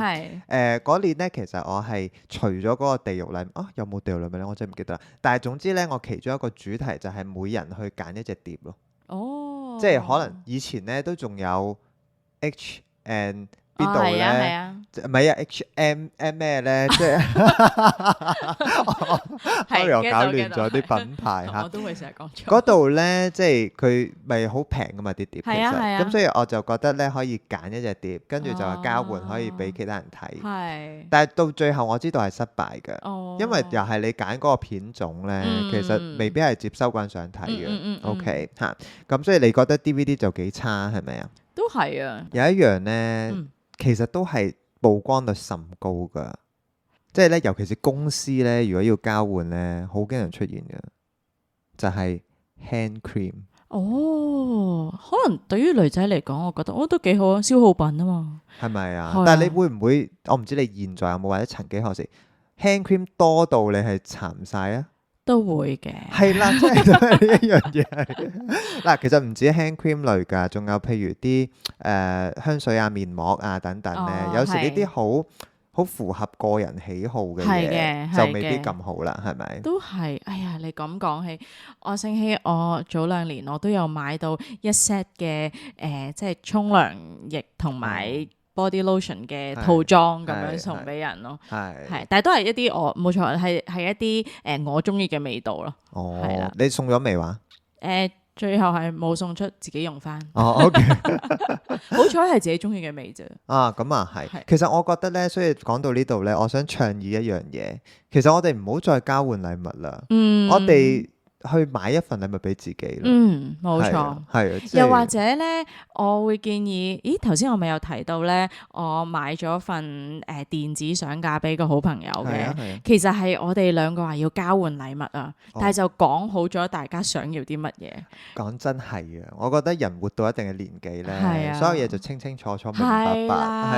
嗰年咧其實我係除咗嗰個地獄禮物有冇地獄禮物咧？我真係唔記得啦。但係總之咧，我其中一個主題就係每人去揀一隻碟咯。即係可能以前咧都仲有 H and 邊度咧？唔係啊 H&M 咩咧？即係我又搞亂咗啲品牌嚇。
我都會成日講錯。
嗰度咧，即係佢咪好平㗎嘛啲碟，其實咁所以我就覺得咧可以揀一隻碟，跟住就話交換可以俾其他人睇。但係到最後我知道係失敗嘅，因為又係你揀嗰個片種咧，其實未必係接收慣想睇嘅。OK 嚇，咁所以你覺得 DVD 就幾差係咪啊？
都係啊。有
一樣咧。其實都係曝光率甚高㗎，即係咧，尤其是公司咧，如果要交換咧，好經常出現嘅，就係 hand cream。
哦，可能對於女仔嚟講，我覺得都幾好啊，消耗品啊嘛。
係咪啊？但係你會唔會？我唔知你現在有冇或者曾幾何時 hand cream 多到你係殘唔晒啊？
都會嘅，
係啦，即係都係呢一樣嘢。嗱，其實唔止 hand cream 類㗎，仲有譬如啲香水啊、面膜啊等等咧。有時呢啲好符合個人喜好嘅嘢，就未必咁好啦，係咪？
都係，哎呀，你咁講起，我醒起我早2年我都有買到一 set 嘅即係沖涼液同埋 body lotion 嘅套裝咁樣
係
送俾人咯。
係
但係都係一啲我冇錯係一啲我中意嘅味道咯。
哦
係啦，
你送咗未話？
最後係冇送出，自己用翻。
哦，OK
好彩係自己中意嘅味啫。
啊，咁啊係
係。
其實我覺得咧，所以講到呢度咧，我想倡議一樣嘢，其實我哋唔好再交換禮物啦，我哋去買一份禮物俾自己啦。
冇錯。
係啊，
又或者咧，我會建議，頭先我咪有提到咧，我買咗份電子相架俾個好朋友嘅，其實係我哋兩個話要交換禮物啊，但係就講好咗大家想要啲乜嘢。
講真係啊，我覺得人活到一定嘅年紀咧，所有嘢就清清楚楚、明明白白，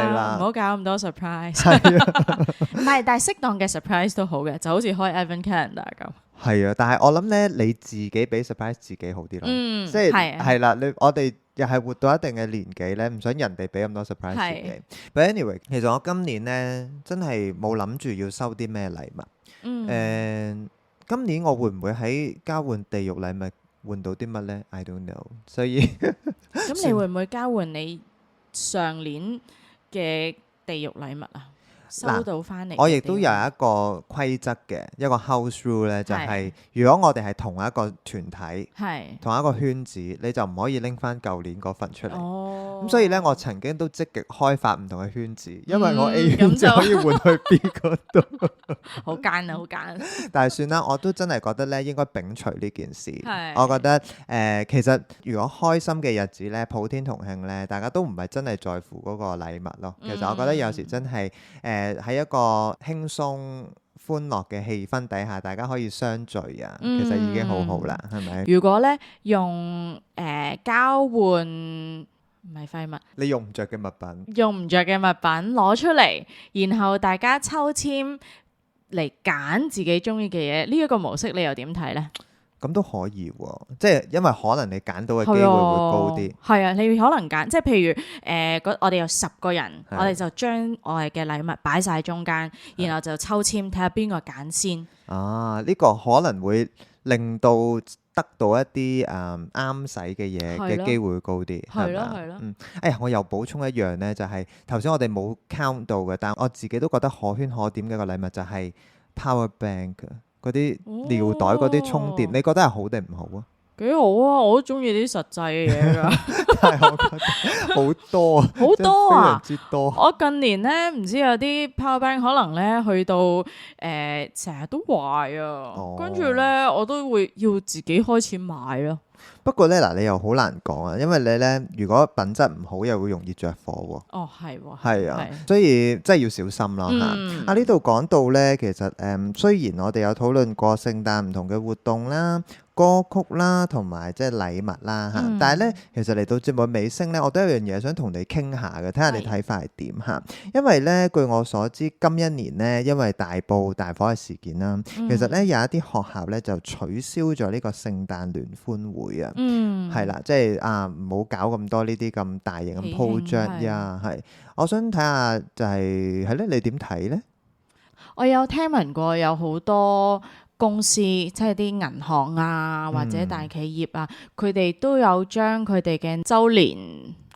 係啦，
唔好搞咁多 surprise。
係啊，
唔係，但係適當嘅 surprise 都好嘅，就好似開 Advent Calendar 咁。
係啊，但係我諗咧，你自己俾 surprise 自己好啲咯，即係係啦，我哋又係活到一定嘅年紀咧，唔想人哋俾咁多 surprise 自己。But anyway，其實我今年咧真係冇諗住要收啲咩禮物。今年我會唔會喺交換地獄禮物換到啲乜咧 ？I don't know。所以
咁你會唔會交換你上年嘅地獄禮物啊？收到翻嚟，
我亦都有一個規則嘅一個 house rule 咧，就係如果我哋係同一個團體，同一個圈子，你就唔可以拎翻舊年嗰份出嚟。咁所以咧，我曾經都積極開發唔同嘅圈子，因為我 A 圈子可以換去 B 嗰度。
好奸啊，好奸！
但係算啦，我都真係覺得咧，應該摒除呢件事。我覺得其實如果開心嘅日子咧，普天同慶咧，大家都唔係真係在乎嗰個禮物咯。其實我覺得有時真係喺一個輕鬆歡樂嘅氣氛底下，大家可以相聚啊，其實已經好好啦，係咪？
如果咧用交換唔係廢物，
你用唔着嘅物品，
用唔着嘅物品攞出嚟，然後大家抽籤嚟揀自己中意嘅嘢，呢一個模式你又點睇呢？
咁都可以喎，即係因為可能你揀到嘅機會會高啲。
係啊，你可能揀，即係譬如我哋有10個人，我哋就將我哋嘅禮物擺晒中間，然後就抽籤睇下邊個揀先。
啊，呢個可能會令到得到一啲啱使嘅嘢嘅機會高啲，係嘛？
係咯。
哎呀，我又補充一樣咧，就係頭先我哋冇 count 到嘅，但我自己都覺得可圈可點嘅一個禮物就係 power bank。嗰啲尿袋嗰啲充電，你覺得係好定唔好啊？
幾好啊！我都中意啲實際嘅嘢㗎。
但係我覺得好多，
好多啊，
非常之多。
我近年咧唔知有啲 power bank 可能咧去到成日都壞啊，跟住咧我都會要自己開始買咯。
不過咧嗱，你又好難講啊，因為你咧如果品質唔好，又會容易着火喎。
哦，係喎。
係啊，所以真係要小心咯嚇。呢度講到咧，其實雖然我哋有討論過聖誕唔同嘅活動啦、歌曲啦，同埋即係禮物啦嚇，但係咧其實嚟到節目尾聲咧，我都有樣嘢想同你傾下嘅，睇下你睇法係點嚇。因為咧據我所知，今一年咧因為大埔大火嘅事件啦，其實咧有一啲學校咧就取消咗呢個聖誕聯歡會啊。係啦，即係唔好搞咁多呢啲咁大型嘅 project 呀。係，我想睇下就係咧，你點睇咧？
我有聽聞過有好多公司，即係啲銀行啊或者大企業啊，佢哋都有將佢哋嘅週年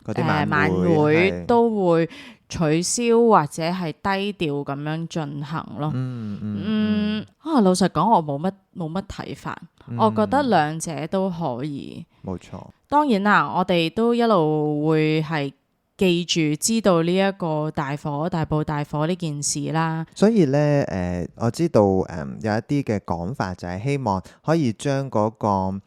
嗰啲
晚會都會取消或者係低調咁樣進行咯。老實講，我冇乜睇法。我覺得兩者都可以。冇
錯。當
然啦，我哋都一路會係記住知道呢一個大埔大火呢件事啦。
所以咧，我知道有一啲嘅講法就係希望可以將嗰個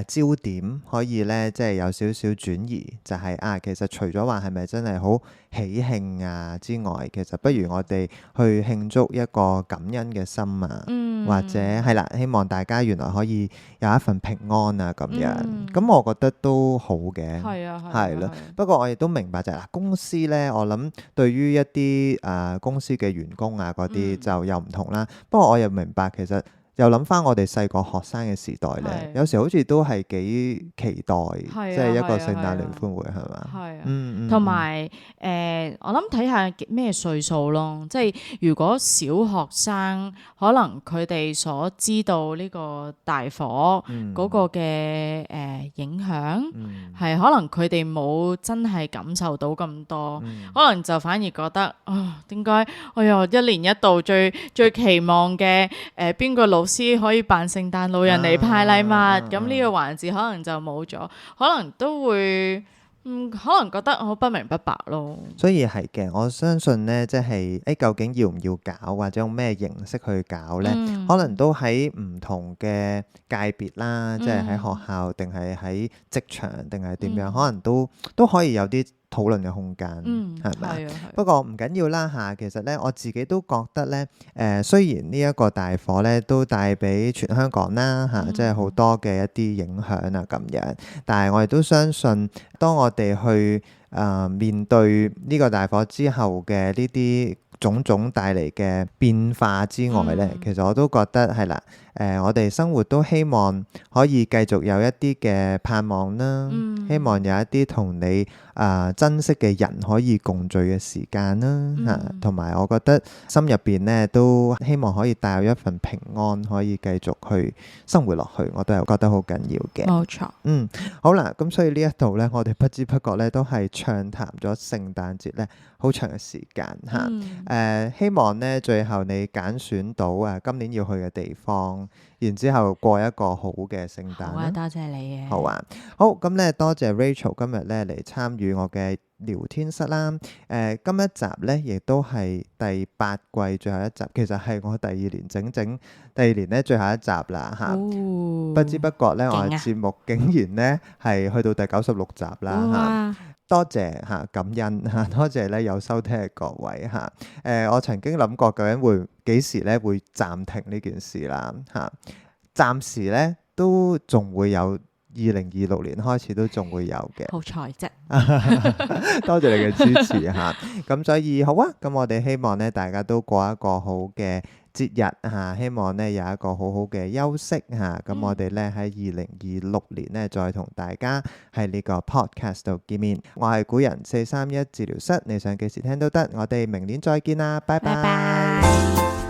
焦點可以咧，即係有少少轉移，就係其實除咗話係咪真係好喜慶啊之外，其實不如我哋去慶祝一個感恩嘅心啊，或者係啦，希望大家原來可以有一份平安啊咁樣。咁我覺得都好嘅，係咯。不過我亦都明白就係公司咧，我諗對於一啲公司嘅員工啊嗰啲就又唔同啦。不過我又明白其實又諗翻我哋細個學生嘅時代咧，
係
有時好似都係幾期待，
係
即係一個
係
聖誕聯歡會係嘛？
係啊，
同
同埋我諗睇下咩歲數咯，即係如果小學生可能佢哋所知道呢個大火嗰個嘅影響，係可能佢哋冇真係感受到咁多，可能就反而覺得啊，點解哎呀一年一度最期望嘅邊個老師可以扮聖誕老人嚟派禮物，咁呢個環節可能就冇咗，可能都會可能覺得好不明不白咯。
所以係嘅，我相信呢，即係究竟要唔要搞，或者用咩形式去搞呢？可能都喺唔同嘅界別啦，即係喺學校定係喺職場定係點樣，可能都可以有啲討論嘅空間，係咪？不過唔緊要啦嚇，其實咧我自己都覺得咧，雖然呢一個大火咧都帶俾全香港啦嚇，即係好多嘅一啲影響啊咁樣，但係我亦都相信，當我哋去面對呢個大火之後嘅呢啲種種帶嚟嘅變化之外咧，其實我都覺得係啦。我哋生活都希望可以繼續有一啲嘅盼望啦，希望有一啲同你珍惜嘅人可以共聚嘅時間啦，同埋我覺得心入邊咧都希望可以帶有一份平安，可以繼續去生活落去，我都係覺得好緊要嘅。
冇錯。
好啦，咁所以呢一度咧，我哋不知不覺咧都係暢談咗聖誕節咧好長嘅時間嚇。希望咧最後你揀選到今年要去嘅地方。然之後過一個好嘅聖誕啦。
好啊，多謝你嘅。
好啊，好，咁咧多謝 Rachel 今日咧嚟參與我嘅聊天室啦。今一集咧亦都係第8季最後一集，其實係我第二年咧最後一集啦嚇。不知不覺咧，我嘅節目竟然咧係去到第96集啦嚇。多謝嚇，感恩嚇，多謝咧有收聽嘅各位嚇。我曾經諗過究竟會幾時咧會暫停呢件事啦嚇。暫時咧都仲會有2026年開始都仲會有嘅。
好彩啫！
多謝你嘅支持嚇。咁所以好啊，咁我哋希望咧大家都過一個好嘅節日嚇，希望咧有一個好好嘅休息嚇。咁我哋咧喺2026年咧再同大家喺呢個 podcast 度見面。我係古人431治療室，你想幾時聽都得。我哋明年再見啦，拜拜。